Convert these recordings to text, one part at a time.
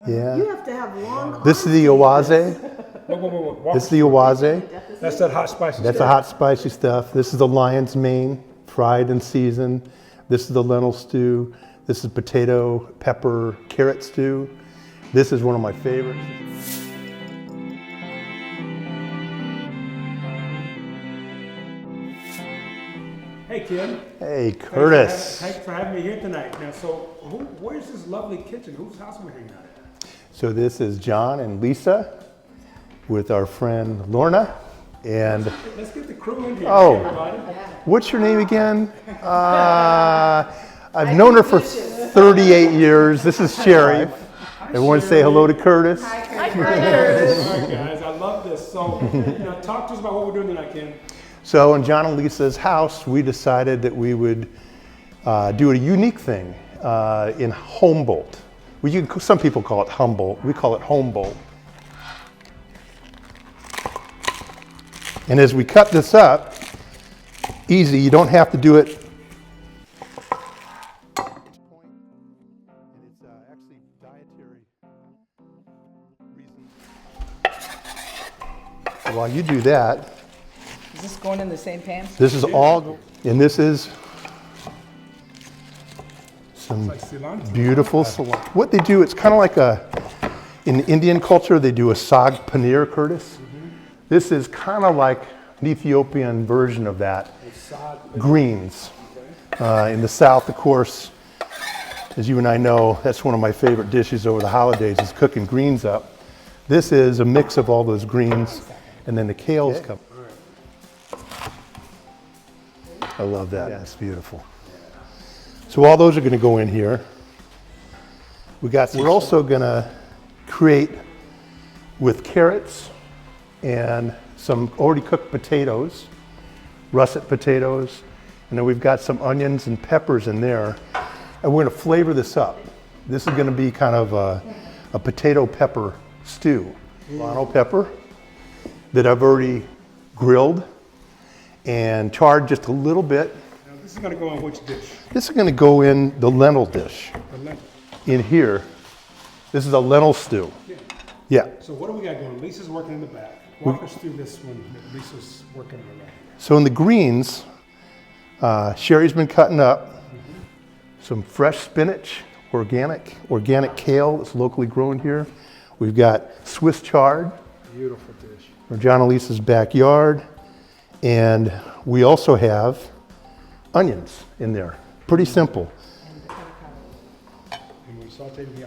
Yeah. You have to have long This is arms the to eat owaze. Whoa. This is the owaze. That's that hot spicy That's the stuff. hot spicy stuff. This is the lion's mane, fried and seasoned. This is the lentil stew. This is potato, pepper, carrot stew. This is one of my favorites. Hey, Ken. Hey, Curtis. Thanks for having me here tonight. Now, so where's this lovely kitchen? Whose house are we hanging out at? So this is John and Lisa with our friend Lorna. And Let's get the crew in here, Oh. everybody. what's your name again? I've known her for 38 years. This is Sherry. Everyone say hello to Curtis. All right, guys, I love this. So, talk to us about what we're doing tonight, Ken. So in John and Lisa's house, we decided that we would do a unique thing in Humboldt. Some people call it Humboldt. We call it Humboldt. And as we cut this up, easy, you don't have to do it. It's actually dietary reasons. While you do that, Is this going in the same pan? this is all, and this is some Like cilantro. beautiful cilantro. What they do, it's kind of like in Indian culture, they do a sag paneer, Curtis. This is kind of like an Ethiopian version of that. Greens. In the South, of course, as you and I know, that's one of my favorite dishes over the holidays is cooking greens up. This is a mix of all those greens, and then the kales come. I love that. That's beautiful. So all those are going to go in here. We're also going to create with carrots and some already cooked potatoes, russet potatoes, and then we've got some onions and peppers in there. And we're going to flavor this up. This is going to be kind of a potato pepper stew. Lano pepper that I've already grilled and charred just a little bit. Now, this is going to go in which dish? This is going to go in the lentil dish. The lentil. In here, this is a lentil stew. Yeah. So what do we got going? Lisa's working in the back. Walk us through this one that Lisa's working on right here. So in the greens, Sherry's been cutting up some fresh spinach, organic kale that's locally grown here. We've got Swiss chard Beautiful dish. from John and Lisa's backyard. And we also have onions in there. Pretty simple. And we sauteed the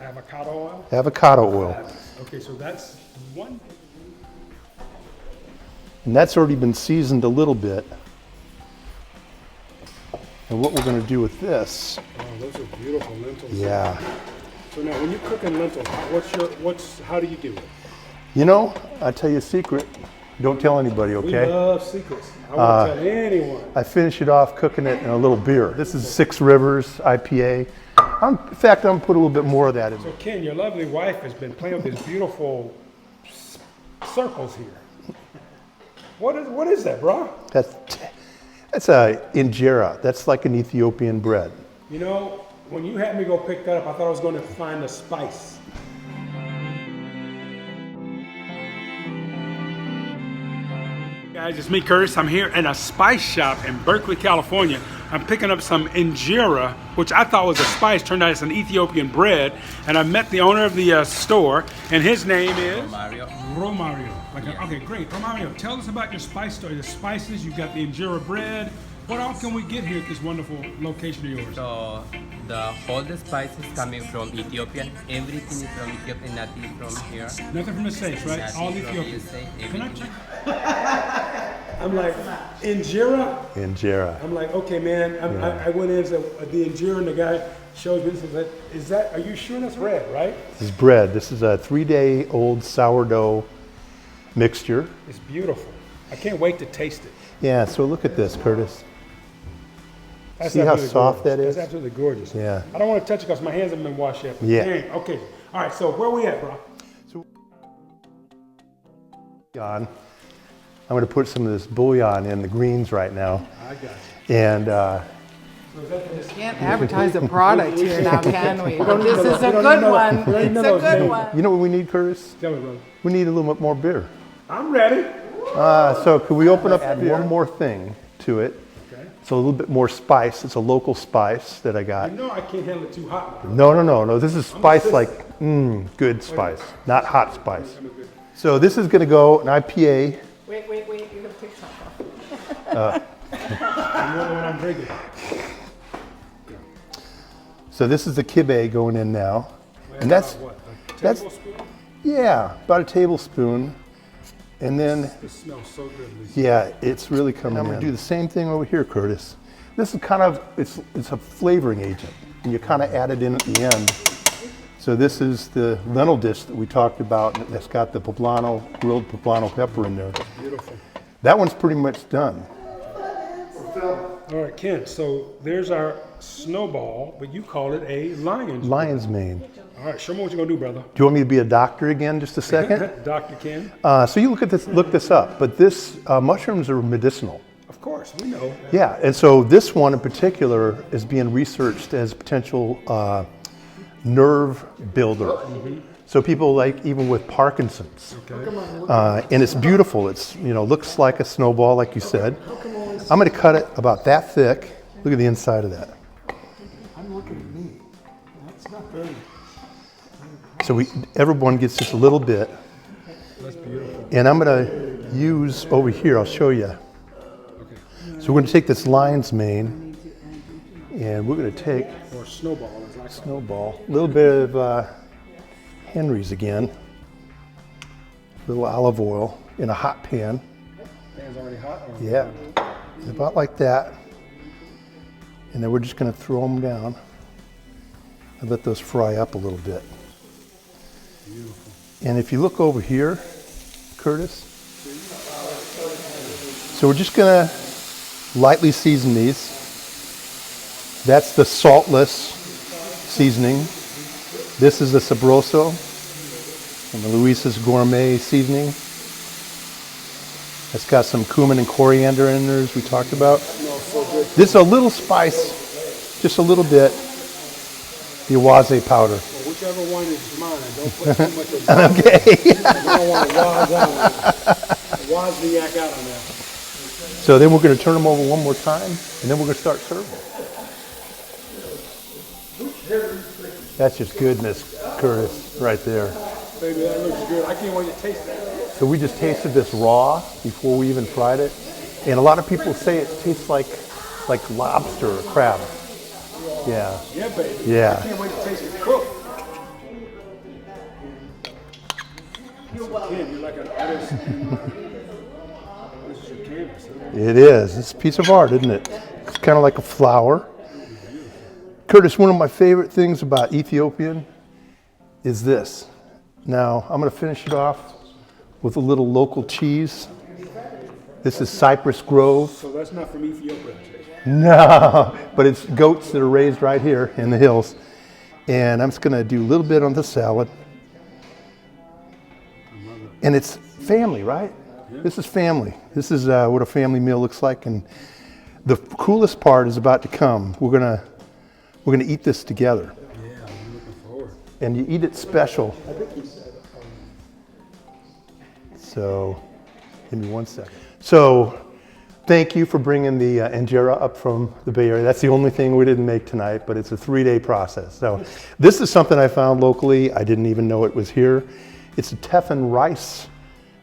avocado oil. Avocado oil. Okay, so that's one. And that's already been seasoned a little bit. And what we're going to do with this, Oh, those are beautiful lentils. yeah. So now, when you're cooking lentils, how do you do it? You know, I'll tell you a secret. Don't tell anybody, We okay? love secrets. I won't tell anyone. I finish it off cooking it in a little beer. This is 6 Rivers IPA. In fact, I'm going to put a little bit more of that in So there. Ken, your lovely wife has been playing with these beautiful circles here. What is that, bro? That's a injera. That's like an Ethiopian bread. You know, when you had me go pick that up, I thought I was going to find a spice. Guys, it's me, Curtis. I'm here in a spice shop in Berkeley, California. I'm picking up some injera, which I thought was a spice. Turned out it's an Ethiopian bread. And I met the owner of the store, and his name is? Romario. Okay, great. Romario, tell us about your spice story. The spices, you've got the injera bread. What else can we get here at this wonderful location of yours? So all the spices coming from Ethiopian. Everything is from Ethiopian, nothing from here. Nothing from the States, right? Nothing All from Ethiopian. USA, Can I everything. check? I'm like, injera? Injera. I'm like, okay, man. I went in, so the injera, and the guy shows me this. Are you sure that's bread, right? This is bread. This is a 3-day-old sourdough mixture. It's beautiful. I can't wait to taste it. Yeah, so look at this, Curtis. That's See how absolutely soft gorgeous. that is? That's absolutely gorgeous. Yeah. I don't want to touch it because my hands haven't been washed yet. Yeah. Dang. Okay. All right, so where we at, bro? So, I'm going to put some of this bouillon in the greens right now. I got you. And Can't advertise a product here now, can we? But this is a good one. It's a good one. You know what we need, Curtis? Tell me, brother. We need a little bit more beer. I'm ready. So could we open up, add one more thing to it? Okay. It's a little bit more spice. It's a local spice that I got. You know I can't handle it too hot. No. This is spice like, good spice, not hot spice. So this is gonna go an IPA. Wait, you're gonna take something off. I know what I'm drinking. So this is the kibe going in now. And that's, What, a that's, tablespoon? yeah, about a tablespoon. And then, This smells so good, Lisa. yeah, it's really coming in. I'm gonna do the same thing over here, Curtis. This is kind of, it's a flavoring agent. And you kind of add it in at the end. So this is the lentil dish that we talked about that's got the poblano, grilled poblano pepper in there. Beautiful. That one's pretty much done. All right, Ken, so there's our snowball, but you call it a lion's. Lion's mane. Do All right, show me what you're gonna do, brother. you want me to be a doctor again just a second? Dr. Ken. So you look this up, but this, mushrooms are medicinal. Of course, we know. Yeah, and so this one in particular is being researched as a potential nerve builder. So people like even with Parkinson's. And it's beautiful. It's, looks like a snowball, like you said. I'm going to cut it about that thick. Look at the inside of that. I'm looking at me. That's not very. So everyone gets just a little bit. That's beautiful. And I'm going to use over here, I'll show you. Okay. So we're going to take this lion's mane and we're going to take Or snowball, as I call it. snowball, a little bit of Henry's again, a little olive oil in a hot pan. Pan's already hot? Or Yeah, about like that. And then we're just going to throw them down and let those fry up a little bit. Beautiful. And if you look over here, Curtis, so we're just going to lightly season these. That's the saltless seasoning. This is the Sabroso and the Luisa's Gourmet seasoning. It's got some cumin and coriander in there, as we talked about. This is a little spice, just a little bit, the Awaze powder. Well, whichever one is mine, don't put too much of that. Okay. I don't want to waz the yak out on that. So then we're going to turn them over one more time, and then we're going to start serving. That's just goodness, Curtis, right there. Baby, that looks good. I can't wait to taste that. So we just tasted this raw before we even fried it. And a lot of people say it tastes like lobster or crab. Yeah. Yeah, baby. Yeah. I can't wait to taste it cooked. Ken, you're like an artist. This is your canvas, huh? It is. It's a piece of art, isn't it? It's kind of like a flower. Curtis, one of my favorite things about Ethiopian is this. Now, I'm going to finish it off with a little local cheese. This is Cypress Grove. So that's not from Ethiopia, Jay. No, but it's goats that are raised right here in the hills. And I'm just going to do a little bit on the salad. And it's family, right? Yeah. This is family. This is what a family meal looks like. And the coolest part is about to come. We're gonna eat this together. Yeah, I'm looking forward. And you eat it special. So, give me 1 second. So, thank you for bringing the injera up from the Bay Area. That's the only thing we didn't make tonight, but it's a 3-day process. So, this is something I found locally. I didn't even know it was here. It's a Teflon rice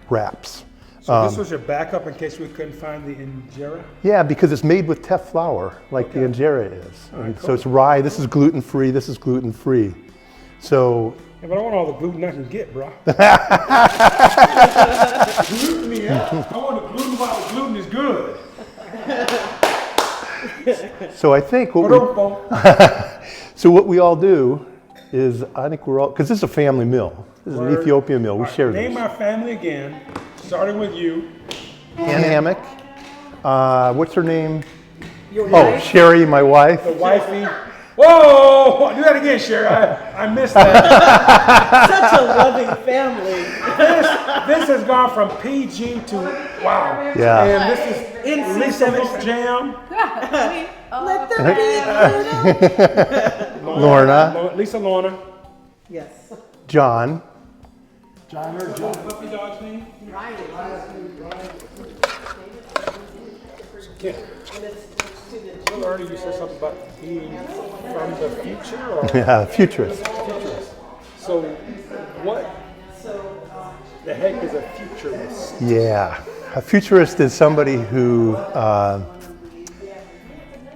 wraps. So this was your backup in case we couldn't find the injera? Yeah, because it's made with teff flour, like the injera is. And so it's rye. This is gluten-free. This is gluten-free. So. Yeah, but I want all the gluten I can get, bro. Gluten, yeah. I want the gluten while the gluten is good. So I think what we all do is, I think we're all, because this is a family meal. This is an Ethiopian meal. We share this. Name our family again, starting with you. Ken Hamik. What's her name? Your Oh, wife? Sherry, my wife. The wifey. Whoa! Do that again, Sherry. I missed that. Such a loving family. This has gone from PG to wow. Yeah. And this is In Lisa Mix Jam. Let them be. Lorna, Lisa Lorna. Yes. John, John or John? Puppy dog's name? Right. Ken. Well, earlier you said something about being from the future or futurist. futurist. So what the heck is a futurist? Yeah, a futurist is somebody who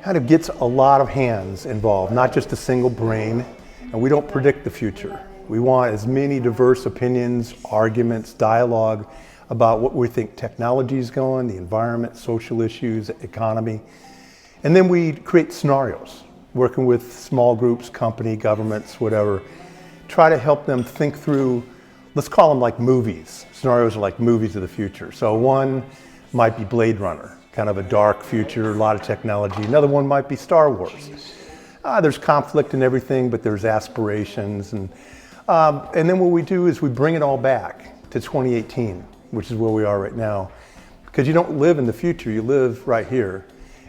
kind of gets a lot of hands involved, not just a single brain, and we don't predict the future. We want as many diverse opinions, arguments, dialogue about what we think technology is going, the environment, social issues, economy. And then we create scenarios, working with small groups, company, governments, whatever, try to help them think through, let's call them like movies. Scenarios are like movies of the future. So one might be Blade Runner, kind of a dark future, a lot of technology. Another one might be Star Wars. There's conflict and everything, but there's aspirations. And then what we do is we bring it all back to 2018, which is where we are right now. Because you don't live in the future, you live right here.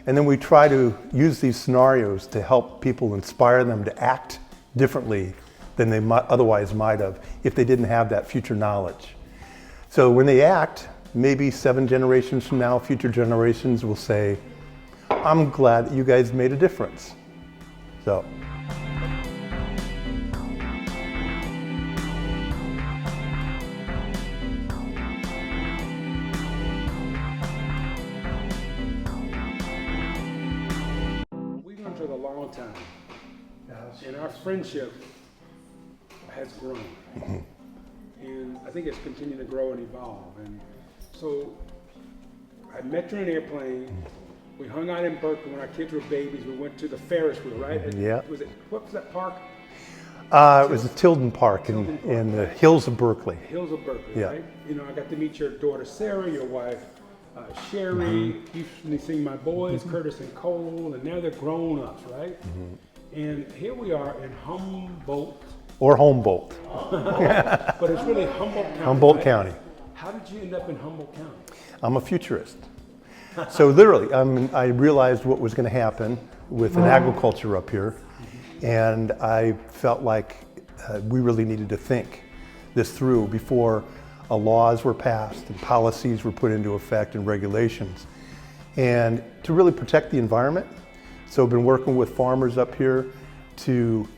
And then we try to use these scenarios to help people, inspire them to act differently than they otherwise might have if they didn't have that future knowledge. So when they act, maybe 7 generations from now, future generations will say, I'm glad that you guys made a difference. So. We've known each other a long time, and our friendship has grown. And I think it's continuing to grow and evolve. And so I met you on an airplane. We hung out in Berkeley when our kids were babies. We went to the Ferris wheel, right? Yeah. What was that park? It was the Tilden Park in the hills of Berkeley. Hills of Berkeley, Yeah. right? You know, I got to meet your daughter Sarah, your wife Sherry. You've seen my boys, Curtis and Cole, and now they're grown ups, right? And here we are in Humboldt. Or Humboldt. But it's really Humboldt County. Humboldt right? County. How did you end up in Humboldt County? I'm a futurist. So literally, I realized what was going to happen with an agriculture up here, and I felt like we really needed to think this through before laws were passed and policies were put into effect and regulations, and to really protect the environment. So I've been working with farmers up here to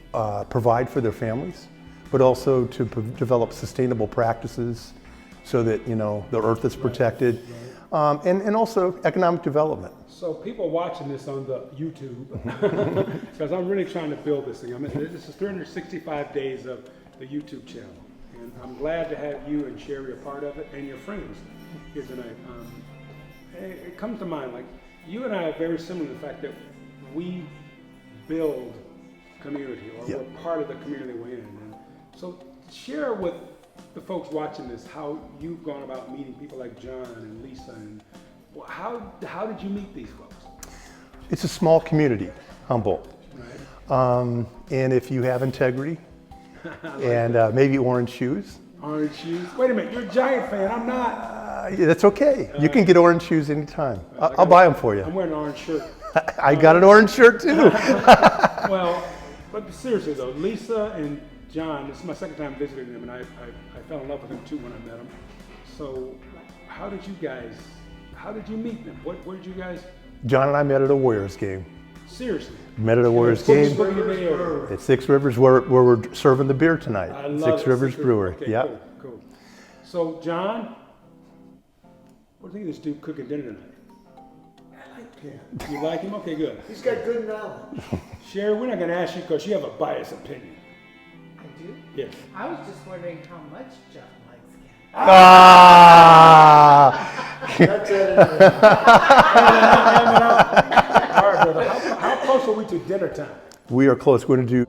provide for their families, but also to develop sustainable practices so that, you know, the earth is protected. And also economic development. So people watching this on the YouTube, because I'm really trying to build this thing. I mean, this is 365 days of the YouTube channel, and I'm glad to have you and Sherry a part of it, and your friends here tonight. It comes to mind, like, you and I are very similar in the fact that we build community, or we're part of the community we're in. And so share with the folks watching this how you've gone about meeting people like John and Lisa, and how did you meet these folks? It's a small community, Humboldt. Right. And if you have integrity and maybe orange shoes. Orange shoes. Wait a minute, you're a Giant fan. I'm not. Yeah, that's okay. You can get orange shoes anytime. I'll buy them for you. I'm wearing an orange shirt. I got an orange shirt too. Well, but seriously though, Lisa and John, this is my second time visiting them, and I fell in love with them too when I met them. So how did you meet them? Where did you guys? John and I met at a Warriors game. Seriously? Met at a Warriors game Boogie at Six Rivers, where we're serving the beer tonight. I love Six Rivers Brewery. Okay, Yeah. Cool. So John, what do you think of this dude cooking dinner tonight? I like Ken. You like him? Okay, good. He's got good knowledge. Sherry, we're not going to ask you because you have a biased opinion. I do. Yes. I was just wondering how much John likes Ken. Ah! That's it. All right, brother. How close are we to dinner time? We are close. We're going to do